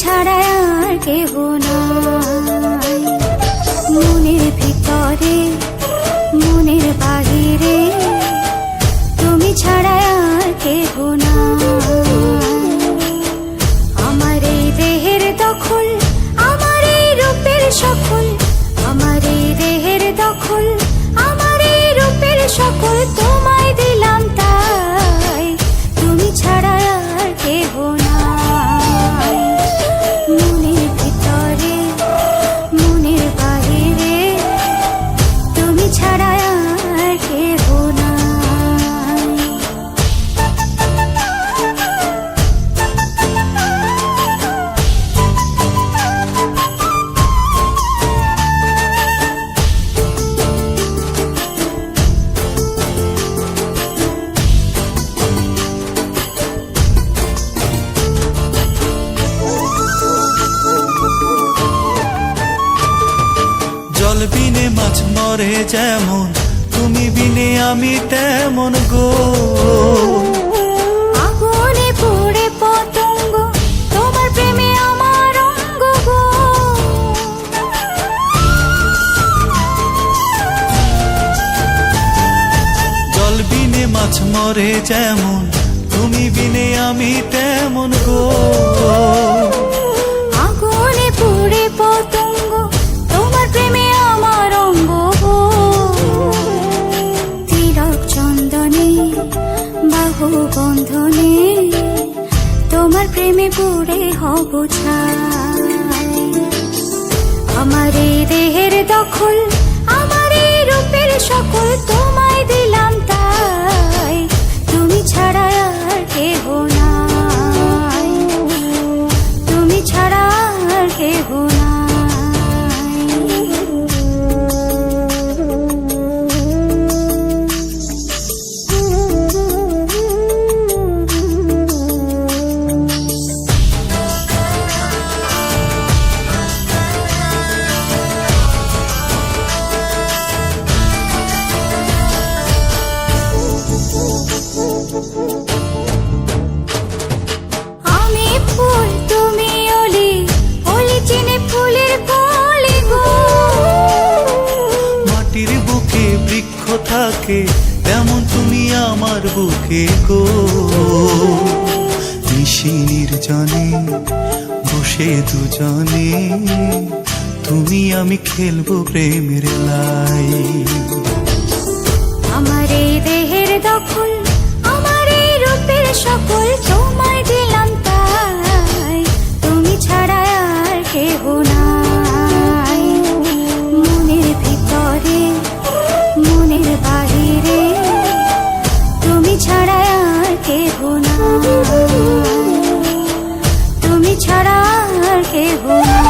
ছাড়া আর কেহ নাই। মনের ভিতরে মনের বাহিরে তুমি ছাড়া আর কেহ নাই। আমার এই দেহের দখল, আমার এই রূপের সকল, আমার এই দেহের দখল, আমার এই রূপের সকল তোমায় দিলাম তাই, তুমি ছাড়া আর কেহ নাই। মনের ভিতরে মনের বাহিরে তুমি ছাড়া আর কেহ নাই। জল বিনে মাছ মরে যেমন, তুমি বিনে আমি তেমন গো। আগুনে পুড়ে পতঙ্গ, তোমার প্রেমে আমার অঙ্গ গো। জল বিনে মাছ মরে যেমন, তুমি বিনে আমি তেমন গো। আগুনে পুড়ে পতঙ্গ, তোমার প্রেমে আমার অঙ্গ গো। তিলক চন্দনে বাহু বন্ধনে তোমার প্রেমে পুড়ে হব ছাই। আমার এই দেহের দখল, আমার এই রূপের সকল তোমায় দিলাম তাই, তুমি ছাড়া আর কেহ নাই, তুমি ছাড়া আর কেহ নাই। আমি ফুল তুমি অলি, অলি চিনে ফুলের কলি গো। মাটির বুকে বৃক্ষ থাকে, তেমন তুমি আমার বুকে গো। নিশি নির্জনে বসে দুজনে, তুমি আমি খেলবো প্রেমের লাই। আমার এই দেহের দখল, আমার এই রূপের সকল তোমায় দিলাম তাই, তুমি ছাড়া আর কেহ নাই। মনের ভিতরে মনের বাহিরে তুমি ছাড়া আর কেহ নাই, তুমি ছাড়া আর কেহ নাই।